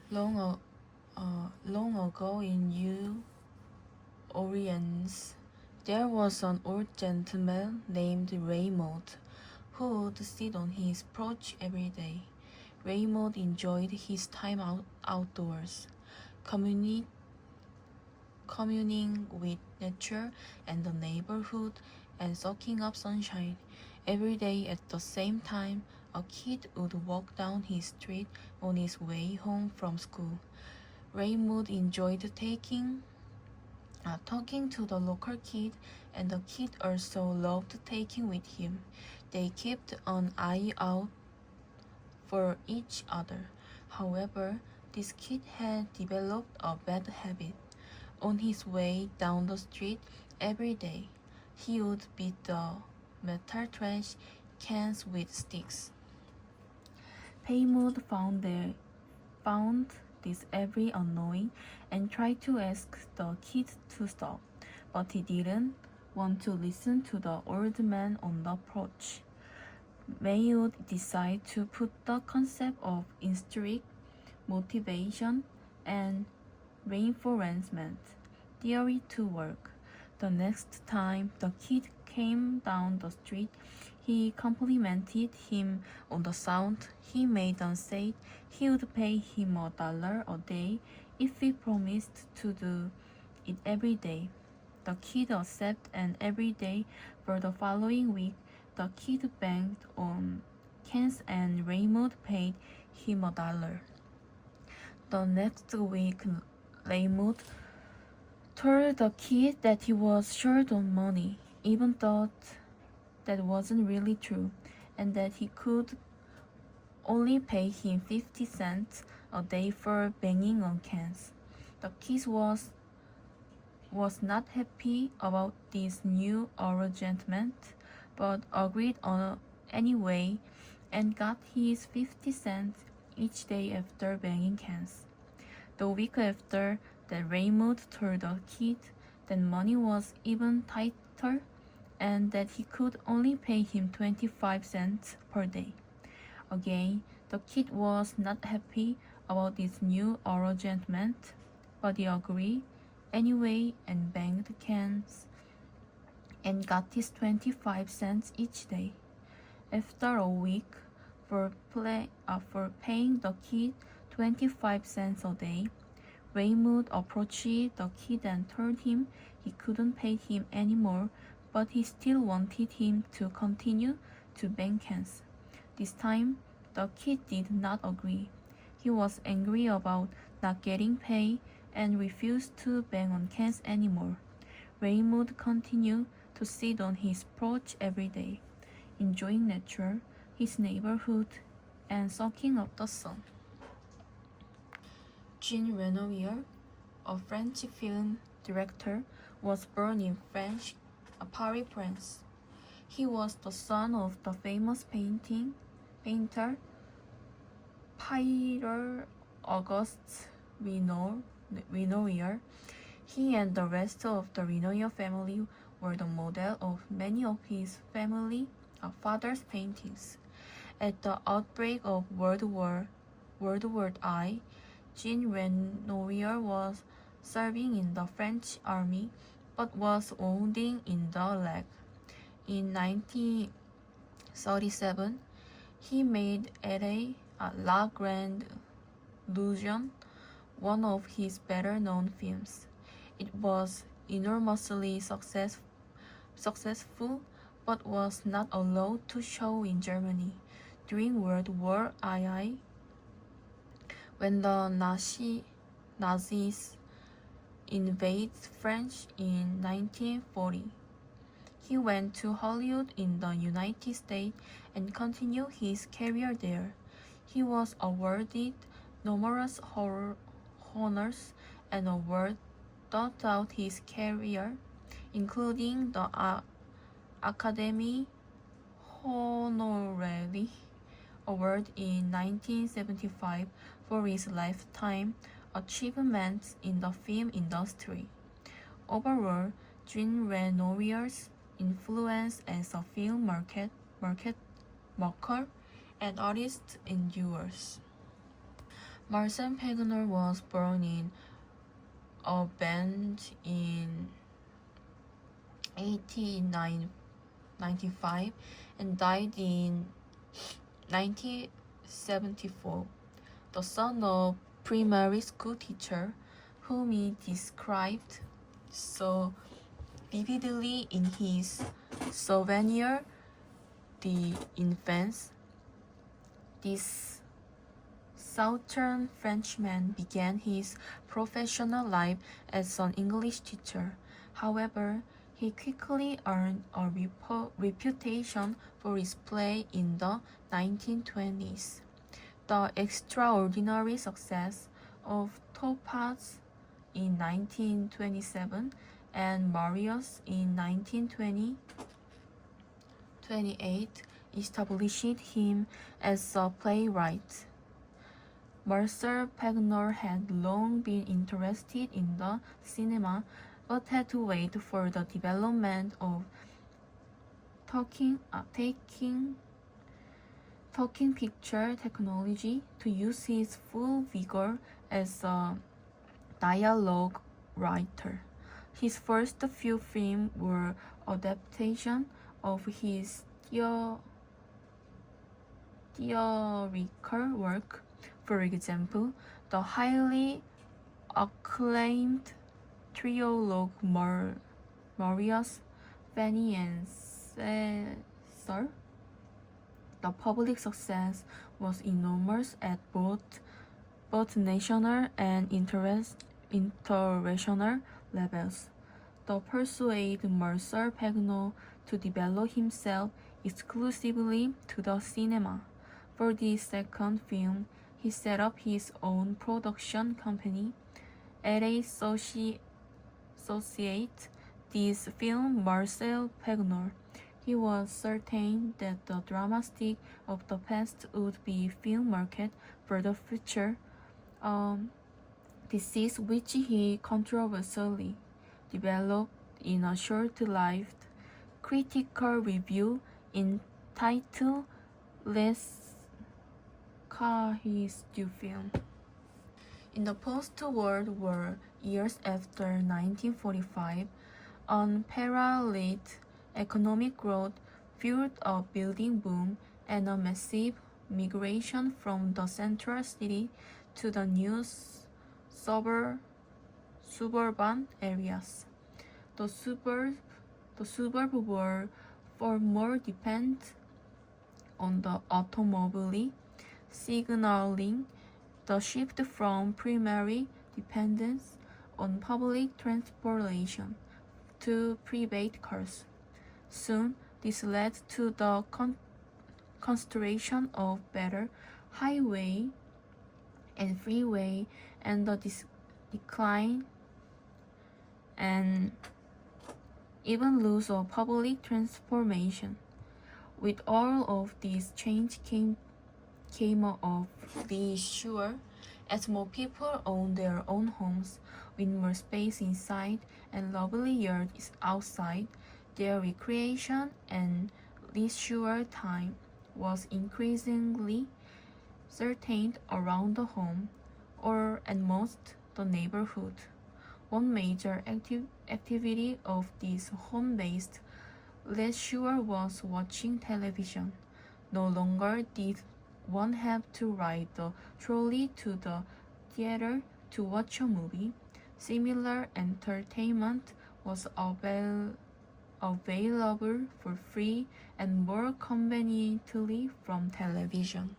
Long ago in New Orleans, there was an old gentleman named Raymond who would sit on his porch every day. Raymond enjoyed his time outdoors, communing with nature and the neighborhood and soaking up sunshine. Every day at the same time, a kid would walk down his street on his way home from school. Raymond enjoyed talking to the local kid, and the kid also loved taking with him. They kept an eye out for each other. However, this kid had developed a bad habit. On his way down the street every day, he would beat the metal trash cans with sticks. Paymouth found this very annoying and tried to ask the kid to stop, but he didn't want to listen to the old man on the porch. Mayotte decided to put the concept of intrinsic motivation and reinforcement theory to work. The next time the kid came down the street, he complimented him on the sound he made and said he would pay him $1 a day if he promised to do it every day. The kid accepted, and every day for the following week, the kid banged on cans and Raymond paid him $1. The next week, Raymond told the kid that he was short on money, even though that wasn't really true, and that he could only pay him 50 cents a day for banging on cans. The kid was not happy about this new arrangement, but agreed on anyway and got his 50 cents each day after banging cans. The week after that, Raymond told the kid that money was even tighter and that he could only pay him 25 cents per day. Again, the kid was not happy about this new arrangement, but he agreed anyway and banged cans and got his 25 cents each day. After a week for paying the kid 25 cents a day, Raymond approached the kid and told him he couldn't pay him anymore, but he still wanted him to continue to bang cans. This time, the kid did not agree. He was angry about not getting paid and refused to bang on cans anymore. Raymond continued to sit on his porch every day, enjoying nature, his neighborhood, and soaking up the sun. Jean Renoir, a French film director, was born in Paris, France. He was the son of the famous painter Pierre Auguste Renoir. He and the rest of the Renoir family were the model of many of his father's paintings. At the outbreak of World War I, Jean Renoir was serving in the French army but was wounded in the leg. In 1937, he made La Grande Illusion one of his better-known films. It was enormously successful but was not allowed to show in Germany during World War II when the Nazis invaded France in 1940. He went to Hollywood in the United States and continued his career there. He was awarded numerous honors and awards throughout his career, including the Academy Honorary Award in 1975 for his lifetime achievements in the film industry. Overall, Jean Renoir's influence as a film maker and artist endures. Marcel Pagnol was born in Aubagne in 1895 and died in 1974, the son of primary school teacher, whom he described so vividly in his Souvenir d'Enfance. This Southern Frenchman began his professional life as an English teacher. However, he quickly earned a reputation for his play in the 1920s. The extraordinary success of Topaz in 1927 and Marius in 1928 established him as a playwright. Marcel Pagnol had long been interested in the cinema, but had to wait for the development of talking picture technology to use his full vigor as a dialogue writer. His first few films were adaptations of his theatrical work. For example, the highly acclaimed trilogue Marius, Fanny and Caesar. The public success was enormous at both national and international levels. The persuaded Marcel Pagnol to develop himself exclusively to the cinema. For this second film, he set up his own production company, LA Associate. This film Marcel Pagnol. He was certain that the dramatic of the past would be film market for the future. Disease which he controversially developed in a short-lived critical review entitled Les Cahiers du Film. In the post-World War years after 1945, unparalleled economic growth fueled a building boom and a massive migration from the central city to the new suburban areas. The suburbs were far more dependent on the automobile, signaling the shift from primary dependence on public transportation to private cars. Soon, this led to the construction of better highway and freeway and the decline and even loss of public transportation. With all of these change came of leisure, as more people own their own homes with more space inside and lovelier outside. Their recreation and leisure time was increasingly centered around the home, or at most the neighborhood. One major activity of this home-based leisure was watching television. No longer did one have to ride the trolley to the theater to watch a movie. Similar entertainment was available for free and more conveniently from television.